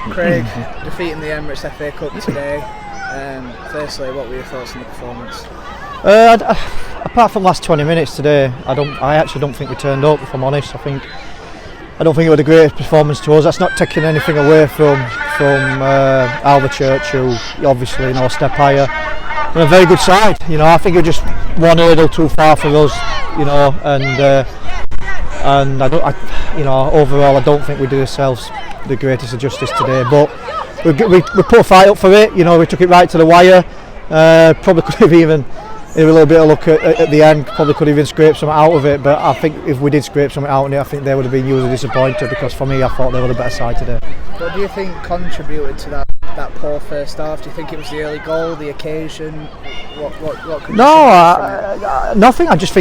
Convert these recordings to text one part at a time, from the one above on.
Craig, defeating the Emirates FA Cup today. Firstly, what were your thoughts on the performance? Apart from the last 20 minutes today, I actually don't think we turned up. If I'm honest, I don't think it was the greatest performance to us. That's not taking anything away from Alvechurch, who obviously step higher. And a very good side. I think it was just one hurdle too far for us. And overall, I don't think we did ourselves the greatest of justice today. But we put a fight up for it. We took it right to the wire. Probably could have even, a little bit of luck at the end, probably could have even scraped something out of it. But I think if we did scrape something out of it, I think they would have been hugely disappointed, because for me, I thought they were the better side today. What do you think contributed to that poor first half? Do you think it was the early goal, the occasion? What could nothing. I just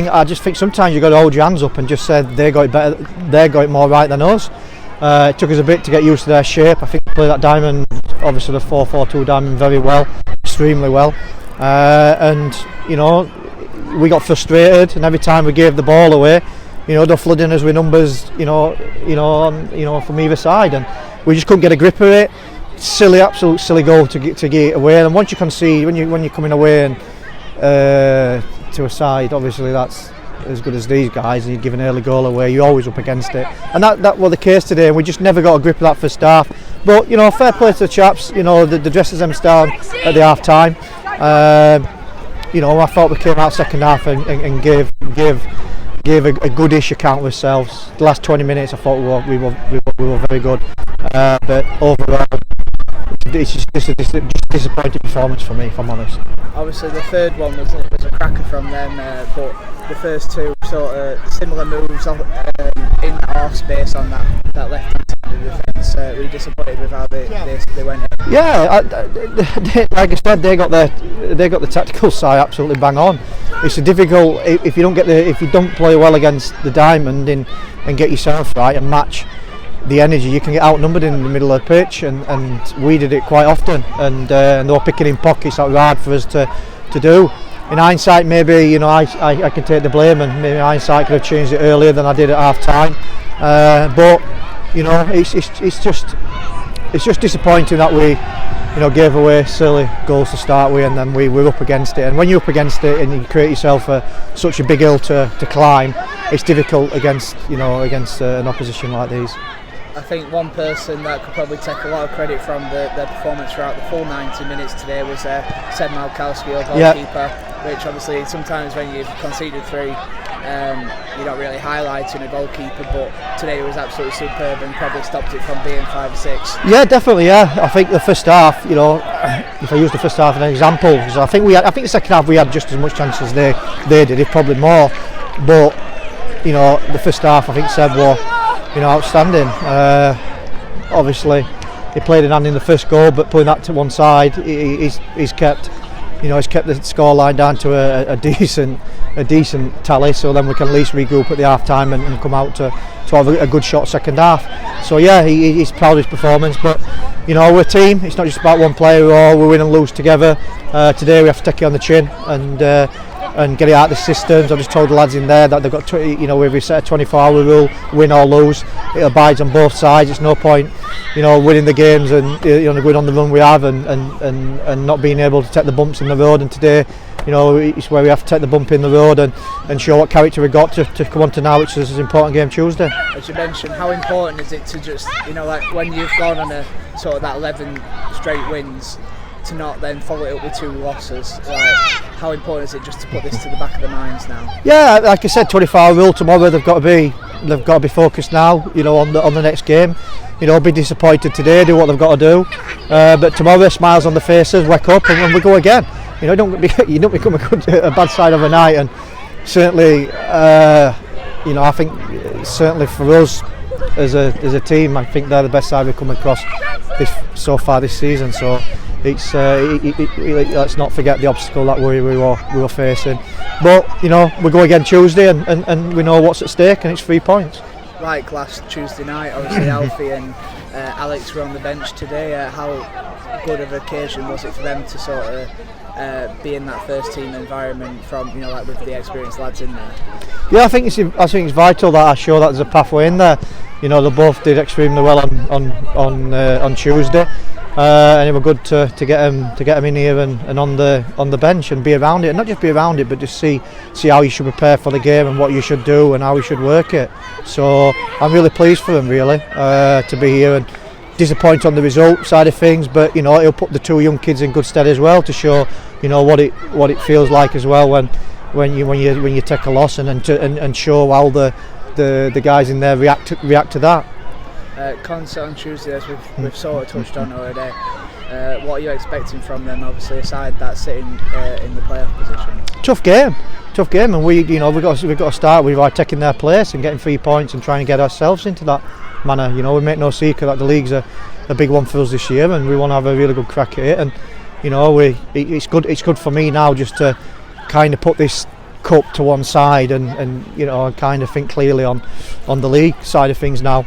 think sometimes you've got to hold your hands up and just say they got it better, they got it more right than us. It took us a bit to get used to their shape. I think we played that diamond, obviously the 4-4-2 diamond, very well, extremely well. And we got frustrated, and every time we gave the ball away, they're flooding us with numbers, from either side, and we just couldn't get a grip of it. Silly, absolute silly goal to get it away. And once you concede, when you're coming away and to a side, obviously that's as good as these guys, and you give an early goal away, you're always up against it. And that was the case today, and we just never got a grip of that first half. But fair play to the chaps. The dresses them down at the half time. I thought we came out second half and gave a goodish account of ourselves. The last 20 minutes, I thought we were very good. But overall, it's just a disappointing performance for me, if I'm honest. Obviously, the third one was a cracker from them, but the first two sort of similar moves in that half space on that left-hand side of the defence. Were you disappointed with how they went in? Yeah, like I said, they got the tactical side absolutely bang on. It's a difficult if you don't play well against the diamond and get yourself right and match the energy, you can get outnumbered in the middle of the pitch, and we did it quite often, and they were picking in pockets that were hard for us to do. In hindsight, maybe I can take the blame, and maybe hindsight could have changed it earlier than I did at half time. But it's just disappointing that we gave away silly goals to start with, and then we were up against it. And when you're up against it and you create yourself such a big hill to climb, it's difficult against an opposition like these. I think one person that could probably take a lot of credit from their performance throughout the full 90 minutes today was Seb Malkowski, our goalkeeper, which obviously sometimes when you've conceded three, you're not really highlighting a goalkeeper, but today it was absolutely superb and probably stopped it from being 5-6. Yeah, definitely. Yeah, I think the first half, if I use the first half as an example, because I think the second half we had just as much chance as they did, if probably more. But the first half, I think Seb was outstanding. Obviously, he played in hand in the first goal, but putting that to one side, he's kept the scoreline down to a decent tally. So then we can at least regroup at the half time and come out to have a good shot second half. So yeah, he's proud of his performance. But we're a team. It's not just about one player. We win and lose together. Today we have to take it on the chin and get it out of the systems. I just told the lads in there that they've got we've set a 24-hour rule, win or lose. It abides on both sides. It's no point winning the games and going on the run we have and not being able to take the bumps in the road. And today it's where we have to take the bump in the road and show what character we've got to come on to now, which is an important game Tuesday. As you mentioned, how important is it to just like when you've gone on a sort of that 11 straight wins, to not then follow it up with 2 losses? How important is it just to put this to the back of the minds now? Yeah, like I said, 24-hour rule tomorrow. They've got to be focused now. On the next game. Be disappointed today, do what they've got to do. But tomorrow, smiles on the faces, wake up, and we go again. You don't become a bad side overnight. And certainly, I think certainly for us as a team, I think they're the best side we've come across so far this season. So. Let's not forget the obstacle that we were facing, but we go again Tuesday and we know what's at stake, and it's 3 points. Like last Tuesday night, obviously Alfie and Alex were on the bench today. How good of an occasion was it for them to sort of be in that first team environment from with the experienced lads in there? Yeah, I think it's vital that I show that there's a pathway in there. you know, they both did extremely well on Tuesday, and it was good to get them in here and on the bench and be around it, and not just be around it, but just see how you should prepare for the game and what you should do and how you should work it. So I'm really pleased for them, really, to be here, and disappointed on the result side of things, but you know, it'll put the two young kids in good stead as well to show, you know, what it feels like as well when you take a loss, and show how the guys in there react to that. Concert on Tuesday, as we've sort of touched on already. What are you expecting from them? Obviously, aside that sitting in the playoff position. Tough game, and we've got to start with taking their place and getting 3 points and trying to get ourselves into that manner. You know, we make no secret that the league's a big one for us this year, and we want to have a really good crack at it. And you know, it's good for me now just to kind of put this cup to one side and you know, kind of think clearly on the league side of things now,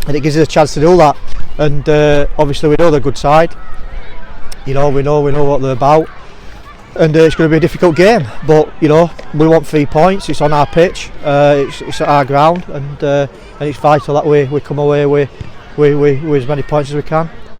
and it gives us a chance to do that. And obviously we know they're a good side, you know, we know what they're about, and it's going to be a difficult game, but you know, we want 3 points. It's on our pitch, it's at our ground, and it's vital that we come away with as many points as we can.